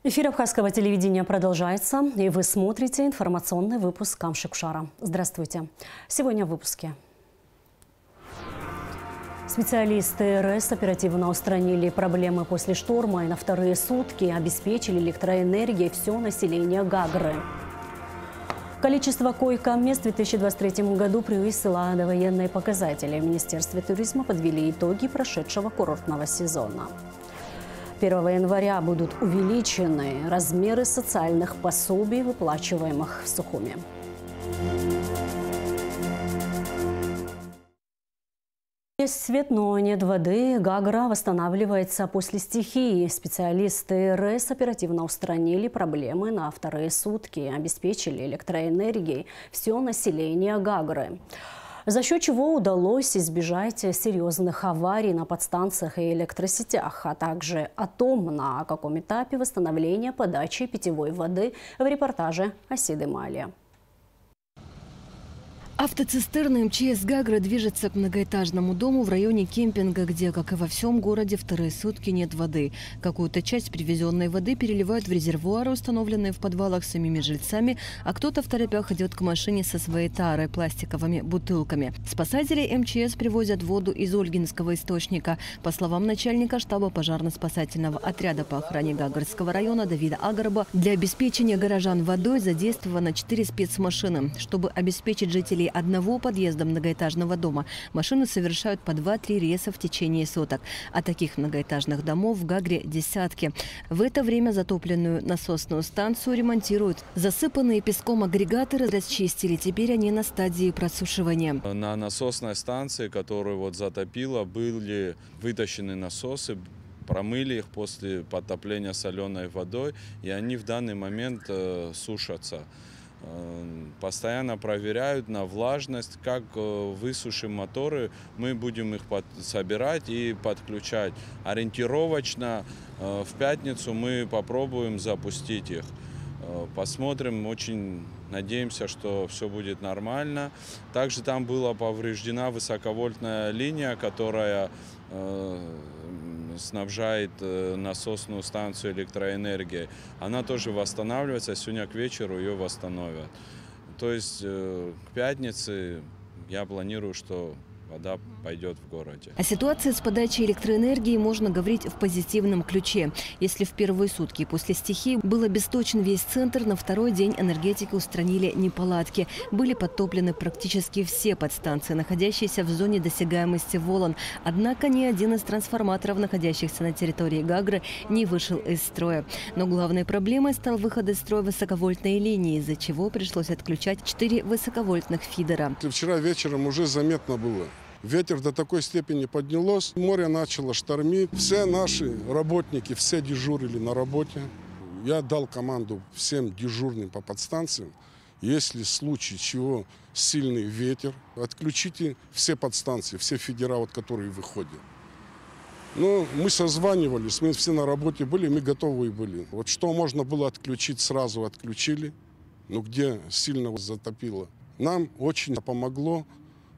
Эфир Абхазского телевидения продолжается, и вы смотрите информационный выпуск Камшикшара. Здравствуйте. Сегодня в выпуске. Специалисты РЭС оперативно устранили проблемы после шторма и на вторые сутки обеспечили электроэнергией все население Гагры. Количество койко-мест в 2023 году превысило довоенные показатели. В Министерстве туризма подвели итоги прошедшего курортного сезона. 1 января будут увеличены размеры социальных пособий, выплачиваемых в Сухуми. Есть свет, но нет воды. Гагра восстанавливается после стихии. Специалисты РЭС оперативно устранили проблемы на вторые сутки, обеспечили электроэнергией все население Гагры. За счет чего удалось избежать серьезных аварий на подстанциях и электросетях, а также о том, на каком этапе восстановления подачи питьевой воды, в репортаже Асиды Малия. Автоцистерна МЧС Гагры движется к многоэтажному дому в районе кемпинга, где, как и во всем городе, вторые сутки нет воды. Какую-то часть привезенной воды переливают в резервуары, установленные в подвалах самими жильцами, а кто-то в торопях идет к машине со своей тарой, пластиковыми бутылками. Спасатели МЧС привозят воду из Ольгинского источника. По словам начальника штаба пожарно-спасательного отряда по охране Гагрского района Давида Агарба, для обеспечения горожан водой задействовано 4 спецмашины. Чтобы обеспечить жителей одного подъезда многоэтажного дома, машины совершают по 2-3 рейса в течение суток. А таких многоэтажных домов в Гагре десятки. В это время затопленную насосную станцию ремонтируют. Засыпанные песком агрегаторы расчистили. Теперь они на стадии просушивания. На насосной станции, которую затопило, были вытащены насосы, промыли их после подтопления соленой водой, и они в данный момент сушатся. Постоянно проверяют на влажность. Как высушим моторы, мы будем их собирать и подключать. Ориентировочно в пятницу мы попробуем запустить их. Посмотрим, очень надеемся, что все будет нормально. Также там была повреждена высоковольтная линия, которая снабжает насосную станцию электроэнергией. Она тоже восстанавливается, сегодня к вечеру ее восстановят. То есть к пятнице я планирую, что вода пойдет в городе. О ситуации с подачей электроэнергии можно говорить в позитивном ключе. Если в первые сутки после стихии был обесточен весь центр, на второй день энергетики устранили неполадки. Были подтоплены практически все подстанции, находящиеся в зоне досягаемости волн. Однако ни один из трансформаторов, находящихся на территории Гагры, не вышел из строя. Но главной проблемой стал выход из строя высоковольтной линии, из-за чего пришлось отключать 4 высоковольтных фидера. Вчера вечером уже заметно было. Ветер до такой степени поднялось, море начало штормить. Все наши работники, все дежурили на работе. Я дал команду всем дежурным по подстанциям, если в случае чего сильный ветер, отключите все подстанции, все фидера, которые выходят. Ну, мы созванивались, мы все на работе были, мы готовы были. Вот что можно было отключить, сразу отключили. Но где сильно затопило. Нам очень помогло.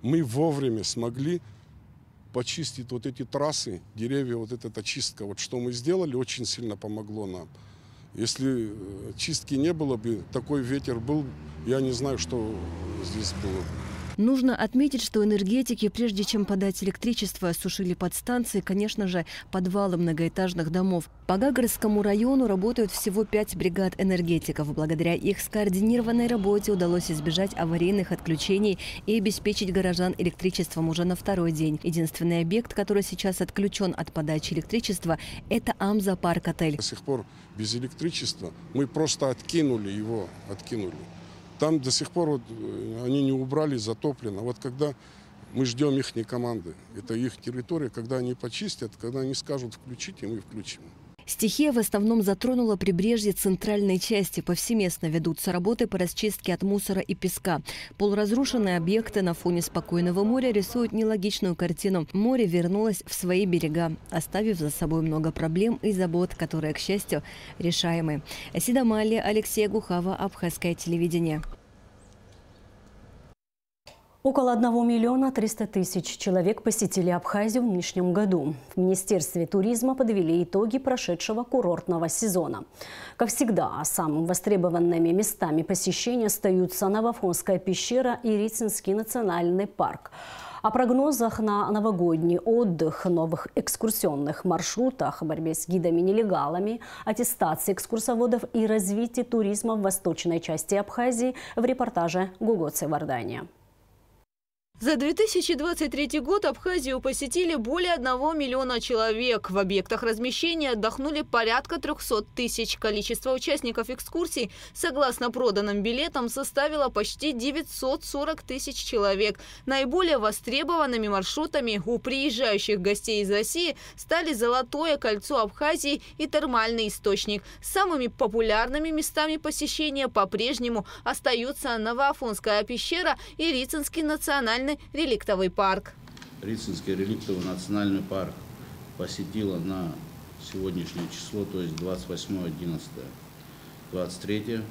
Мы вовремя смогли почистить вот эти трассы, деревья, вот эта очистка. Вот что мы сделали, очень сильно помогло нам. Если чистки не было бы, такой ветер был, я не знаю, что здесь было. Нужно отметить, что энергетики, прежде чем подать электричество, осушили подстанции, конечно же, подвалы многоэтажных домов. По Гагрскому району работают всего 5 бригад энергетиков. Благодаря их скоординированной работе удалось избежать аварийных отключений и обеспечить горожан электричеством уже на второй день. Единственный объект, который сейчас отключен от подачи электричества, это Амза-парк-отель. До сих пор без электричества мы просто откинули его, Там до сих пор они не убрали, затоплено. Вот когда мы ждем их команды, это их территория, когда они почистят, когда они скажут включите, мы включим. Стихия в основном затронула прибрежье центральной части. Повсеместно ведутся работы по расчистке от мусора и песка. Полуразрушенные объекты на фоне спокойного моря рисуют нелогичную картину. Море вернулось в свои берега, оставив за собой много проблем и забот, которые, к счастью, решаемы. Асида Малия, Алексей Гухава, Абхазское телевидение. Около 1 300 000 человек посетили Абхазию в нынешнем году. В Министерстве туризма подвели итоги прошедшего курортного сезона. Как всегда, самыми востребованными местами посещения остаются Новоафонская пещера и Рицинский национальный парк. О прогнозах на новогодний отдых, новых экскурсионных маршрутах, борьбе с гидами-нелегалами, аттестации экскурсоводов и развитии туризма в восточной части Абхазии в репортаже Гугоцы Вардания. За 2023 год Абхазию посетили более 1 миллиона человек. В объектах размещения отдохнули порядка 300 000. Количество участников экскурсий, согласно проданным билетам, составило почти 940 000 человек. Наиболее востребованными маршрутами у приезжающих гостей из России стали Золотое кольцо Абхазии и термальный источник. Самыми популярными местами посещения по-прежнему остаются Новоафонская пещера и Рицинский национальный реликтовый парк. Рицинский реликтовый национальный парк посетило на сегодняшнее число, то есть 28.11.23,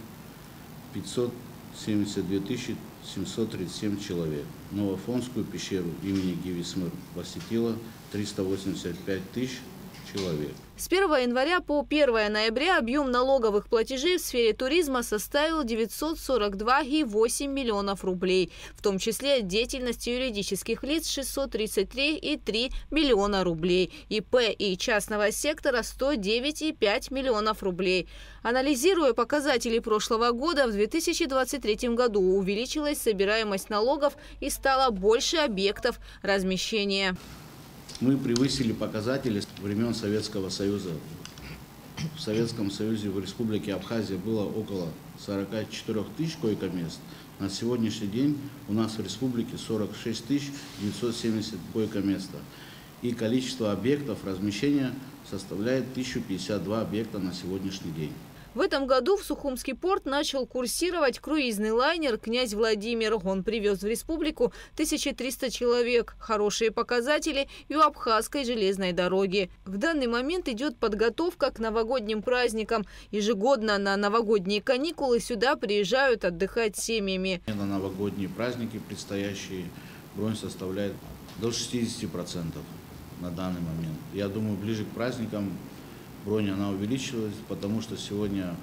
572 737 человек. Новоафонскую пещеру имени Гивисмыр посетило 385 000 человек. С 1 января по 1 ноября объем налоговых платежей в сфере туризма составил 942,8 миллионов рублей, в том числе от деятельности юридических лиц 633,3 миллиона рублей, ИП и частного сектора 109,5 миллионов рублей. Анализируя показатели прошлого года, в 2023 году увеличилась собираемость налогов и стало больше объектов размещения. Мы превысили показатели времен Советского Союза. В Советском Союзе в Республике Абхазия было около 44 000 койко-мест. На сегодняшний день у нас в республике 46 970 койко-места. И количество объектов размещения составляет 1052 объекта на сегодняшний день. В этом году в Сухумский порт начал курсировать круизный лайнер «Князь Владимир». Он привез в республику 1300 человек. Хорошие показатели и у Абхазской железной дороги. В данный момент идет подготовка к новогодним праздникам. Ежегодно на новогодние каникулы сюда приезжают отдыхать семьями. На новогодние праздники предстоящие бронь составляет до 60% на данный момент. Я думаю, ближе к праздникам бронь она увеличилась, потому что сегодня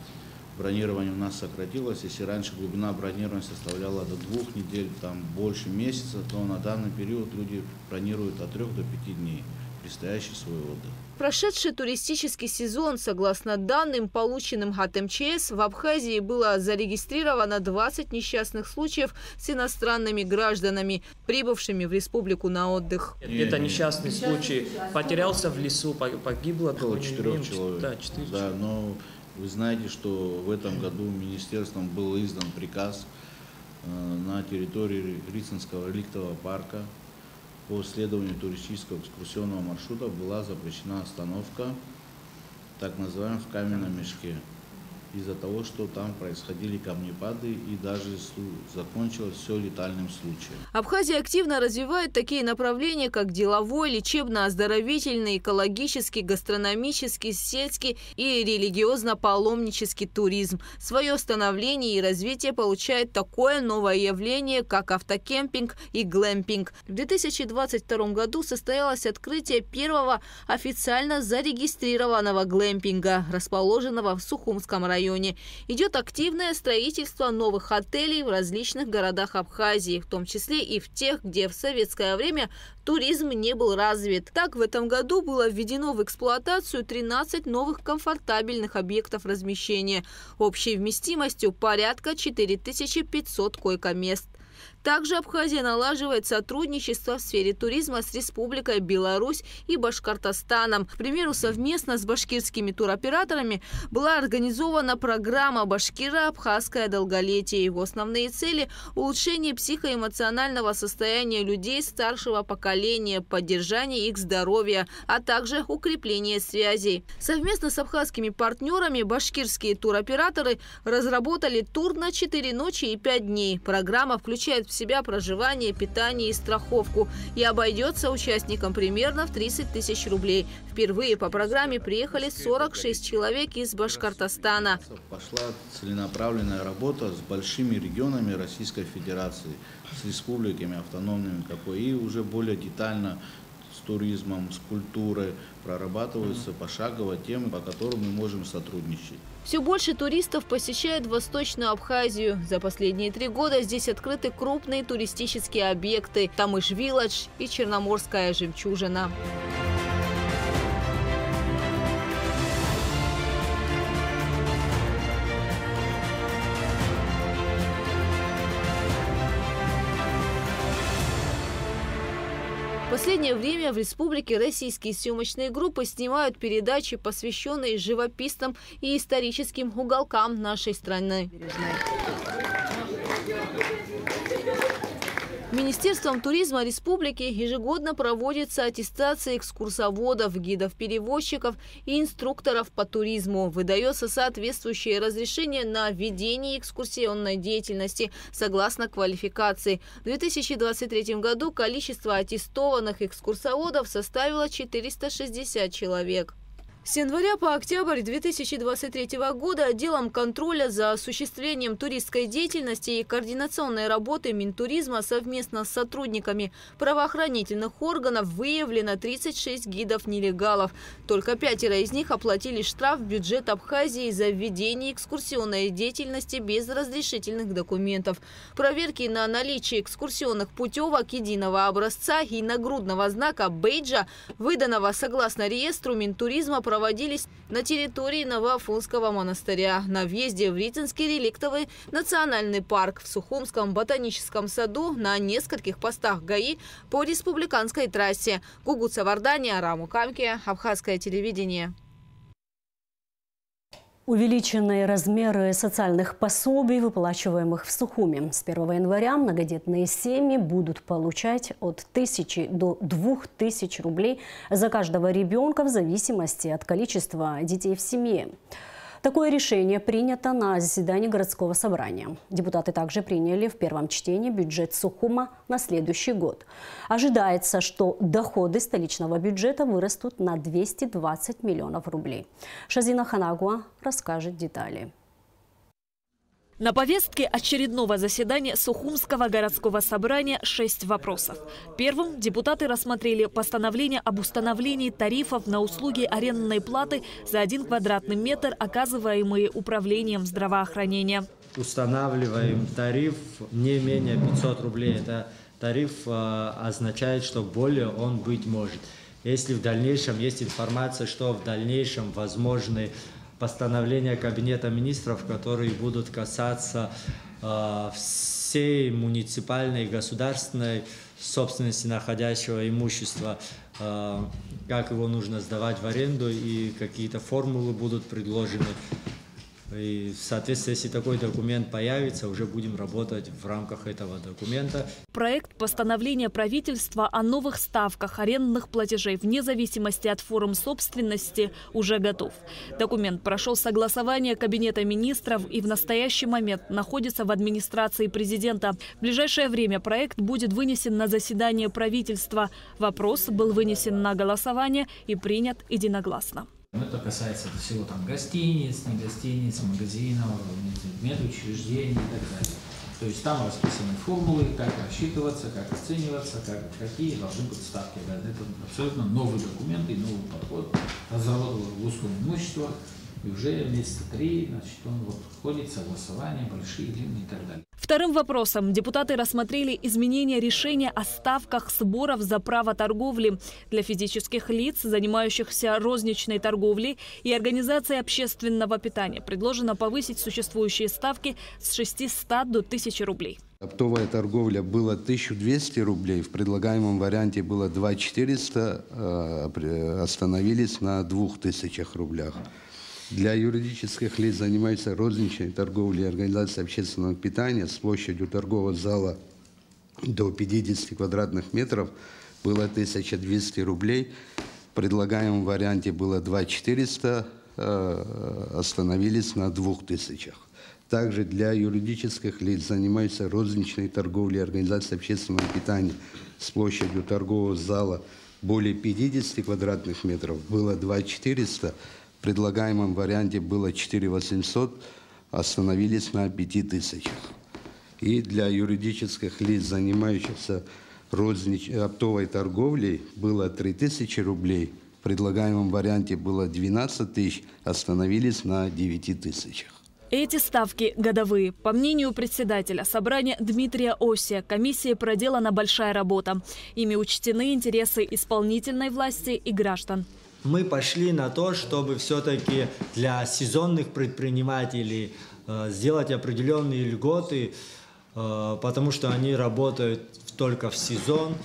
бронирование у нас сократилось. Если раньше глубина бронирования составляла до 2 недель, там больше месяца, то на данный период люди бронируют от 3 до 5 дней предстоящий свой отдых. Прошедший туристический сезон, согласно данным, полученным от МЧС, в Абхазии было зарегистрировано 20 несчастных случаев с иностранными гражданами, прибывшими в республику на отдых. Это несчастный случай. Потерялся в лесу, погибло около 4 человек. Да, 4 да, но вы знаете, что в этом году министерством был издан приказ на территории Рицинского реликтового парка. По следованию туристического экскурсионного маршрута была запрещена остановка, так называемая, в каменном мешке, из-за того, что там происходили камнепады и даже закончилось все летальным случаем. Абхазия активно развивает такие направления, как деловой, лечебно-оздоровительный, экологический, гастрономический, сельский и религиозно-паломнический туризм. Свое становление и развитие получает такое новое явление, как автокемпинг и глэмпинг. В 2022 году состоялось открытие первого официально зарегистрированного глэмпинга, расположенного в Сухумском районе. Идет активное строительство новых отелей в различных городах Абхазии, в том числе и в тех, где в советское время туризм не был развит. Так, в этом году было введено в эксплуатацию 13 новых комфортабельных объектов размещения, общей вместимостью порядка 4500 койко-мест. Также Абхазия налаживает сотрудничество в сфере туризма с Республикой Беларусь и Башкортостаном. К примеру, совместно с башкирскими туроператорами была организована программа «Башкиро-Абхазское долголетие». Его основные цели – улучшение психоэмоционального состояния людей старшего поколения, поддержание их здоровья, а также укрепление связей. Совместно с абхазскими партнерами башкирские туроператоры разработали тур на 4 ночи и 5 дней. Программа включает в в себя проживание, питание и страховку. И обойдется участникам примерно в 30 тысяч рублей. Впервые по программе приехали 46 человек из Башкортостана. Пошла целенаправленная работа с большими регионами Российской Федерации, с республиками автономными, и уже более детально с туризмом, с культурой прорабатываются пошагово темы, по которым мы можем сотрудничать. Все больше туристов посещают Восточную Абхазию. За последние 3 года здесь открыты крупные туристические объекты – Тамыш-Вилладж и Черноморская жемчужина. В последнее время в республике российские съемочные группы снимают передачи, посвященные живописным и историческим уголкам нашей страны. Министерством туризма республики ежегодно проводится аттестация экскурсоводов, гидов-перевозчиков и инструкторов по туризму. Выдается соответствующее разрешение на ведение экскурсионной деятельности согласно квалификации. В 2023 году количество аттестованных экскурсоводов составило 460 человек. С января по октябрь 2023 года отделом контроля за осуществлением туристской деятельности и координационной работы Минтуризма совместно с сотрудниками правоохранительных органов выявлено 36 гидов-нелегалов. Только 5 из них оплатили штраф в бюджет Абхазии за введение экскурсионной деятельности без разрешительных документов. Проверки на наличие экскурсионных путевок единого образца и нагрудного знака бейджа, выданного согласно реестру Минтуризма, проводились на территории Новоафонского монастыря, на въезде в Рицинский реликтовый национальный парк, в Сухумском ботаническом саду, на нескольких постах ГАИ по республиканской трассе. Гугут Савардания, Раму Камки, Абхазское телевидение. Увеличенные размеры социальных пособий, выплачиваемых в Сухуми. С 1 января многодетные семьи будут получать от 1000 до 2000 рублей за каждого ребенка в зависимости от количества детей в семье. Такое решение принято на заседании городского собрания. Депутаты также приняли в первом чтении бюджет Сухума на следующий год. Ожидается, что доходы столичного бюджета вырастут на 220 миллионов рублей. Шазина Ханагуа расскажет детали. На повестке очередного заседания Сухумского городского собрания 6 вопросов. Первым депутаты рассмотрели постановление об установлении тарифов на услуги арендной платы за 1 квадратный метр, оказываемые управлением здравоохранения. Устанавливаем тариф не менее 500 рублей. Это тариф означает, что более он быть может. Если в дальнейшем есть информация, что в дальнейшем возможны постановления Кабинета министров, которые будут касаться всей муниципальной и государственной собственности находящего имущества, как его нужно сдавать в аренду и какие-то формулы будут предложены. И, соответственно, если такой документ появится, уже будем работать в рамках этого документа. Проект постановления правительства о новых ставках арендных платежей вне зависимости от форм собственности уже готов. Документ прошел согласование Кабинета министров и в настоящий момент находится в администрации президента. В ближайшее время проект будет вынесен на заседание правительства. Вопрос был вынесен на голосование и принят единогласно. Это касается всего гостиниц, не гостиниц, магазинов, медучреждений и так далее. То есть там расписаны формулы, как рассчитываться, как оцениваться, какие должны быть ставки. Это абсолютно новый документ и новый подход. Разработал узкое имущество, и уже месяца 3, он входит согласования, большие, длинные и так далее. Вторым вопросом депутаты рассмотрели изменение решения о ставках сборов за право торговли для физических лиц, занимающихся розничной торговлей и организацией общественного питания. Предложено повысить существующие ставки с 600 до 1000 рублей. Оптовая торговля была 1200 рублей, в предлагаемом варианте было 2400, остановились на 2000 рублях. Для юридических лиц, занимающихся розничной торговлей и организацией общественного питания с площадью торгового зала до 50 квадратных метров было 1200 рублей. В предлагаемом варианте было 2400, остановились на 2000. Также для юридических лиц, занимающихся розничной торговлей, организацией общественного питания с площадью торгового зала более 50 квадратных метров было 2400, в предлагаемом варианте было 4800, остановились на 5000. И для юридических лиц, занимающихся оптовой торговлей, было 3000 рублей, в предлагаемом варианте было 12 тысяч, остановились на 9000. Эти ставки годовые. По мнению председателя собрания Дмитрия Осия, комиссией проделана большая работа. Ими учтены интересы исполнительной власти и граждан. Мы пошли на то, чтобы все-таки для сезонных предпринимателей сделать определенные льготы, потому что они работают только в сезон.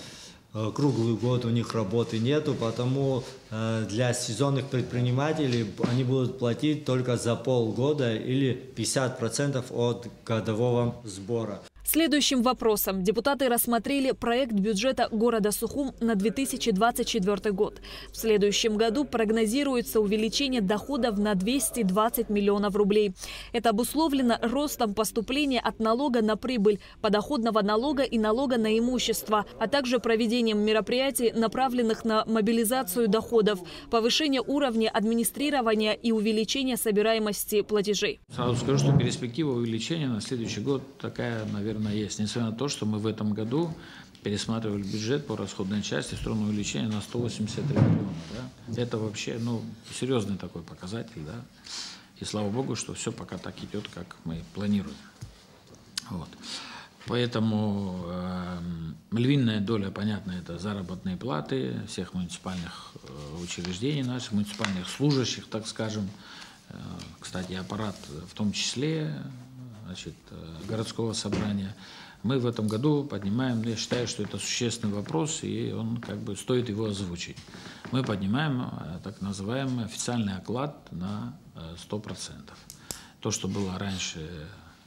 Круглый год у них работы нету, потому для сезонных предпринимателей они будут платить только за полгода или 50% от годового сбора. Следующим вопросом депутаты рассмотрели проект бюджета города Сухум на 2024 год. В следующем году прогнозируется увеличение доходов на 220 миллионов рублей. Это обусловлено ростом поступления от налога на прибыль, подоходного налога и налога на имущество, а также проведением мероприятий, направленных на мобилизацию доходов, повышение уровня администрирования и увеличение собираемости платежей. Сразу скажу, что перспектива увеличения на следующий год такая, наверное, есть. Несмотря на то, что мы в этом году пересматривали бюджет по расходной части в сторону увеличения на 183 миллиона. Да? Это вообще серьезный такой показатель. Да? И слава богу, что все пока так идет, как мы планируем. Вот. Поэтому львиная доля, понятно, это заработные платы всех муниципальных учреждений наших, муниципальных служащих, так скажем. Кстати, аппарат в том числе, городского собрания. Мы в этом году поднимаем, я считаю, что это существенный вопрос, и он стоит его озвучить. Мы поднимаем так называемый официальный оклад на 100%. То, что было раньше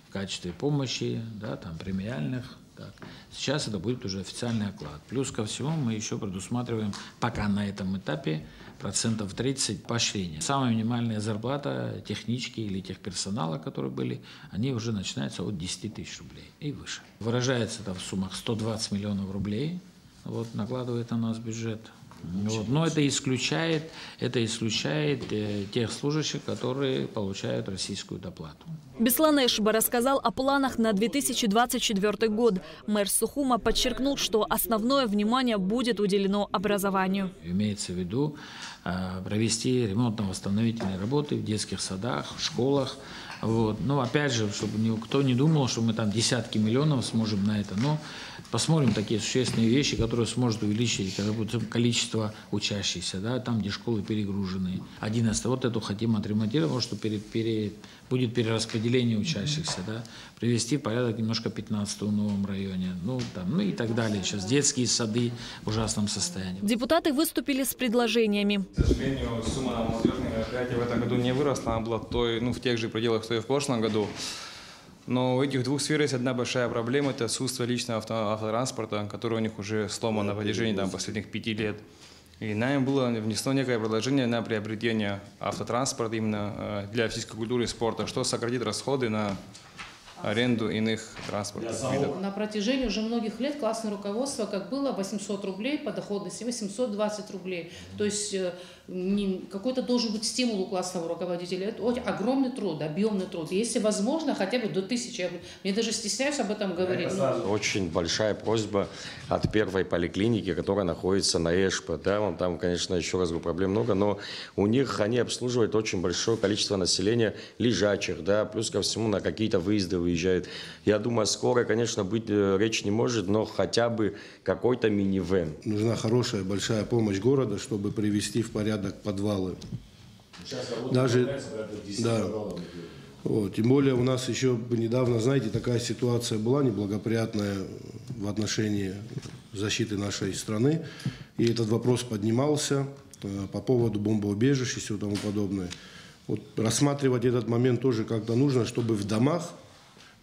в качестве помощи, да, там, премиальных, так. Сейчас это будет уже официальный оклад. Плюс ко всему мы еще предусматриваем, пока на этом этапе, 30% поощрения. Самая минимальная зарплата технички или техперсонала, которые были, они уже начинаются от 10 тысяч рублей и выше. Выражается это в суммах 120 миллионов рублей, накладывает на нас бюджет. Но это исключает тех служащих, которые получают российскую доплату. Беслан Эшба рассказал о планах на 2024 год. Мэр Сухума подчеркнул, что основное внимание будет уделено образованию. Имеется в виду провести ремонтно-восстановительные работы в детских садах, в школах. Но опять же, чтобы никто не думал, что мы там десятки миллионов сможем на это. Но посмотрим такие существенные вещи, которые сможет увеличить количество учащихся, да, там, где школы перегружены. 11. Эту хотим отремонтировать, что будет перераспределение учащихся, да, привести в порядок немножко 15 в новом районе, и так далее. Сейчас детские сады в ужасном состоянии. Депутаты выступили с предложениями. К сожалению, сумма на молодежные мероприятия в этом году не выросла, она была в тех же пределах, что и в прошлом году. Но в этих двух сферах есть одна большая проблема – это отсутствие личного автотранспорта, который у них уже сломан на протяжении последних 5 лет. И нами было внесено некое предложение на приобретение автотранспорта именно для физической культуры и спорта, что сократит расходы на аренду иных транспортных видов. На протяжении уже многих лет классное руководство, как было, 800 рублей по доходности, 820 рублей. То есть какой-то должен быть стимул у классного руководителя. Это огромный труд, объемный труд. Если возможно, хотя бы до 1000. Я даже стесняюсь об этом говорить. Очень большая просьба от первой поликлиники, которая находится на Эшпе. Да, там, конечно, еще раз говорю, проблем много, но у них они обслуживают очень большое количество населения лежачих, да, плюс ко всему на какие-то выезды выезжают. Я думаю, скоро, конечно, быть речь не может, но хотя бы какой-то минивэн. Нужна хорошая, большая помощь города, чтобы привести в порядок подвалы. Даже, да. Тем более у нас еще недавно, знаете, такая ситуация была неблагоприятная в отношении защиты нашей страны. И этот вопрос поднимался по поводу бомбоубежищ и всего тому подобное. Рассматривать этот момент тоже как-то нужно, чтобы в домах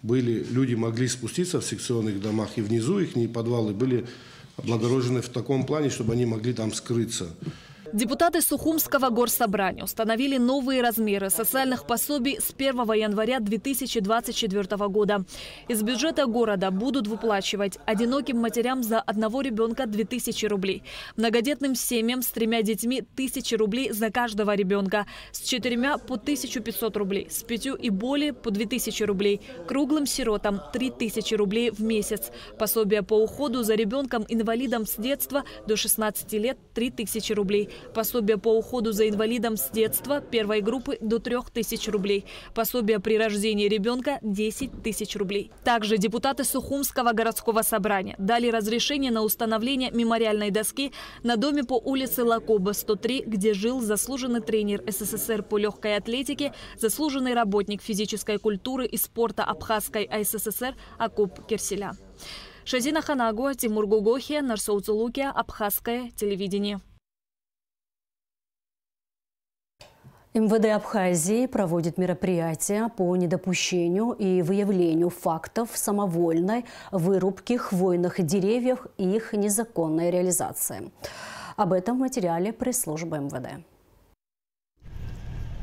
люди могли спуститься в секционных домах, и внизу их подвалы были облагорожены в таком плане, чтобы они могли там скрыться. Депутаты Сухумского горсобрания установили новые размеры социальных пособий с 1 января 2024 года. Из бюджета города будут выплачивать одиноким матерям за одного ребенка 2000 рублей, многодетным семьям с 3 детьми 1000 рублей за каждого ребенка, с 4 по 1500 рублей, с 5 и более по 2000 рублей, круглым сиротам 3000 рублей в месяц, пособие по уходу за ребенком-инвалидом с детства до 16 лет 3000 рублей. Пособие по уходу за инвалидом с детства первой группы до 3000 рублей. Пособие при рождении ребенка 10 тысяч рублей. Также депутаты Сухумского городского собрания дали разрешение на установление мемориальной доски на доме по улице Лакоба, 103, где жил заслуженный тренер СССР по легкой атлетике, заслуженный работник физической культуры и спорта Абхазской АССР Акоп Керселян. Шазина Ханагуа, Тимур Гугохия, Нарсоуцулукия, Абхазское телевидение. МВД Абхазии проводит мероприятия по недопущению и выявлению фактов самовольной вырубки хвойных деревьев и их незаконной реализации. Об этом в материале пресс-службы МВД.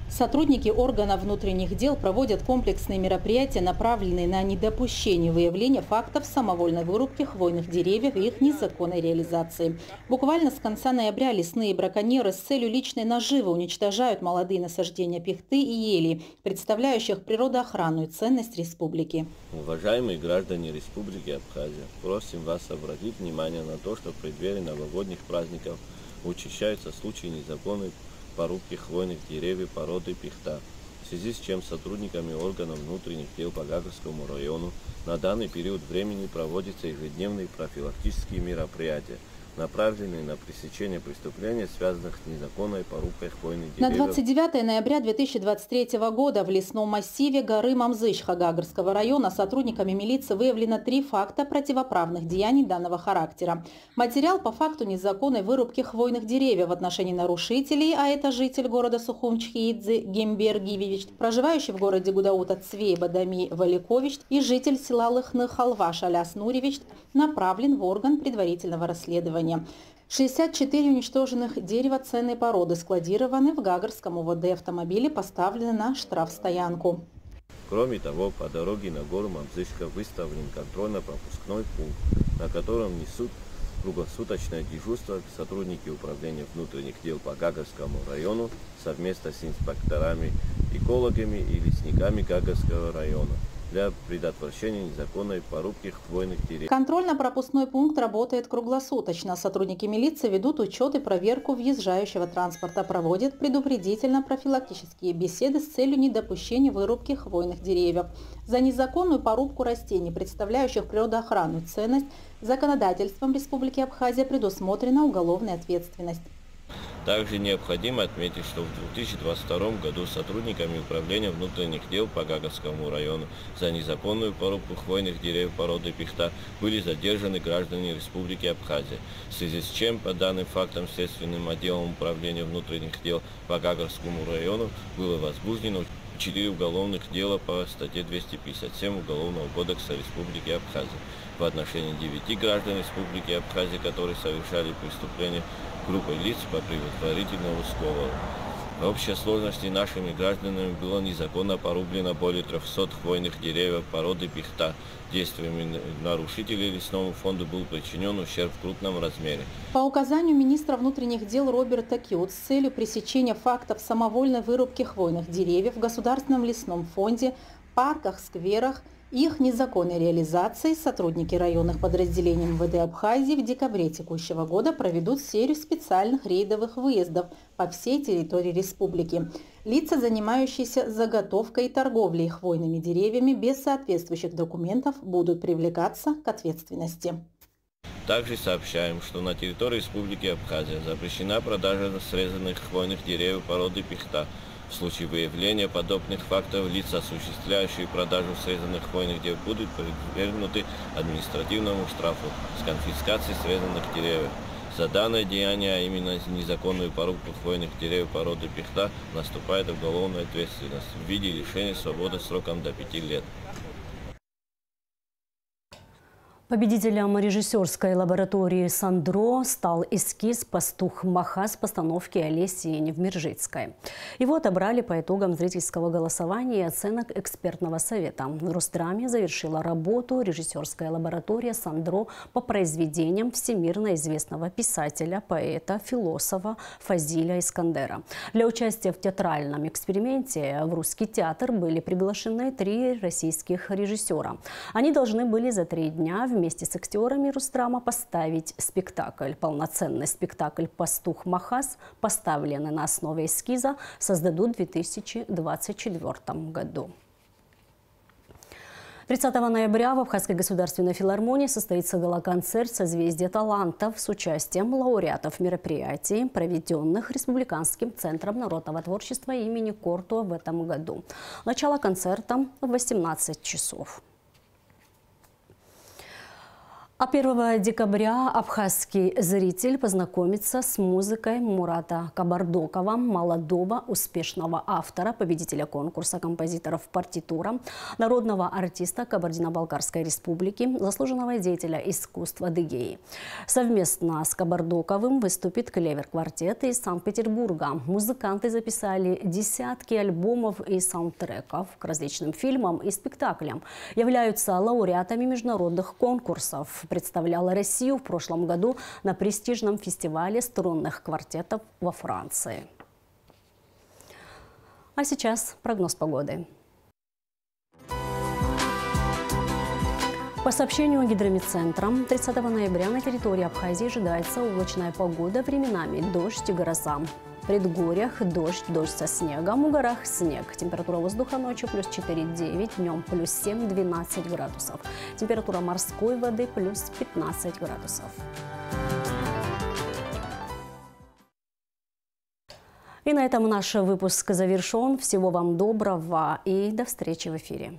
Сотрудники органов внутренних дел проводят комплексные мероприятия, направленные на недопущение выявления фактов самовольной вырубки хвойных деревьев и их незаконной реализации. Буквально с конца ноября лесные браконьеры с целью личной наживы уничтожают молодые насаждения пихты и ели, представляющих природоохранную ценность республики. Уважаемые граждане Республики Абхазия, просим вас обратить внимание на то, что в преддверии новогодних праздников учащаются случаи незаконной порубки хвойных деревьев породы пихта, в связи с чем сотрудниками органов внутренних дел по Гагарскому району на данный период времени проводятся ежедневные профилактические мероприятия, направленные на пресечение преступлений, связанных с незаконной порубкой хвойных деревьев. На 29 ноября 2023 года в лесном массиве горы Мамзыч Гагарского района сотрудниками милиции выявлено 3 факта противоправных деяний данного характера. Материал по факту незаконной вырубки хвойных деревьев в отношении нарушителей, а это житель города Сухумчхиидзе Гембер Гивевич, проживающий в городе Гудаута Цвей Бадами Валикович и житель села Лыхных Халваш Аляс Нуревич, направлен в орган предварительного расследования. 64 уничтоженных дерева ценной породы складированы в Гагарском УВД. Автомобили поставлены на штрафстоянку. Кроме того, по дороге на гору Мамзычка выставлен контрольно-пропускной пункт, на котором несут круглосуточное дежурство сотрудники управления внутренних дел по Гагарскому району совместно с инспекторами, экологами и лесниками Гагарского района для предотвращения незаконной порубки хвойных деревьев. Контрольно-пропускной пункт работает круглосуточно. Сотрудники милиции ведут учет и проверку въезжающего транспорта, проводят предупредительно-профилактические беседы с целью недопущения вырубки хвойных деревьев. За незаконную порубку растений, представляющих природоохранную ценность, законодательством Республики Абхазия предусмотрена уголовная ответственность. Также необходимо отметить, что в 2022 году сотрудниками управления внутренних дел по Гагарскому району за незаконную порубку хвойных деревьев породы пихта были задержаны граждане Республики Абхазия, в связи с чем по данным фактам следственным отделом управления внутренних дел по Гагарскому району было возбуждено 4 уголовных дела по статье 257 Уголовного кодекса Республики Абхазия в отношении 9 граждан Республики Абхазия, которые совершали преступления группой лиц по предварительному сговору. В общей сложности нашими гражданами было незаконно порублено более 300 хвойных деревьев породы пихта. Действиями нарушителей лесному фонду был причинен ущерб в крупном размере. По указанию министра внутренних дел Роберта Кьют с целью пресечения фактов самовольной вырубки хвойных деревьев в Государственном лесном фонде, парках, скверах и их незаконной реализации сотрудники районных подразделений МВД Абхазии в декабре текущего года проведут серию специальных рейдовых выездов по всей территории республики. Лица, занимающиеся заготовкой и торговлей хвойными деревьями без соответствующих документов, будут привлекаться к ответственности. Также сообщаем, что на территории Республики Абхазия запрещена продажа срезанных хвойных деревьев породы пихта. В случае выявления подобных фактов лица, осуществляющие продажу срезанных хвойных деревьев, будут подвергнуты административному штрафу с конфискацией срезанных деревьев. За данное деяние, а именно незаконную порубку хвойных деревьев породы пихта, наступает уголовная ответственность в виде лишения свободы сроком до 5 лет. Победителем режиссерской лаборатории «Сандро» стал эскиз «Пастух Махас» постановки Олеси Невмержицкой. Его отобрали по итогам зрительского голосования и оценок экспертного совета. В Росдраме завершила работу режиссерская лаборатория «Сандро» по произведениям всемирно известного писателя, поэта, философа Фазиля Искандера. Для участия в театральном эксперименте в Русский театр были приглашены 3 российских режиссера. Они должны были за 3 дня вместе с актерами Росдрама поставить спектакль. Полноценный спектакль «Пастух Махас», поставленный на основе эскиза, создадут в 2024 году. 30 ноября в Абхазской государственной филармонии состоится гала-концерт «Созвездие талантов» с участием лауреатов мероприятий, проведенных Республиканским центром народного творчества имени Кортуа в этом году. Начало концерта в 18 часов. А 1 декабря абхазский зритель познакомится с музыкой Мурата Кабардокова, молодого успешного автора, победителя конкурса композиторов «Партитура», народного артиста Кабардино-Балкарской республики, заслуженного деятеля искусства Адыгеи. Совместно с Кабардоковым выступит клевер-квартет из Санкт-Петербурга. Музыканты записали десятки альбомов и саундтреков к различным фильмам и спектаклям. Являются лауреатами международных конкурсов. Представляла Россию в прошлом году на престижном фестивале струнных квартетов во Франции. А сейчас прогноз погоды. По сообщению Гидромедцентра, 30 ноября на территории Абхазии ожидается облачная погода, временами дождь и гроза. В предгорьях дождь со снегом, в горах снег. Температура воздуха ночью плюс 4,9, днем плюс 7-12 градусов. Температура морской воды плюс 15 градусов. И на этом наш выпуск завершен. Всего вам доброго и до встречи в эфире.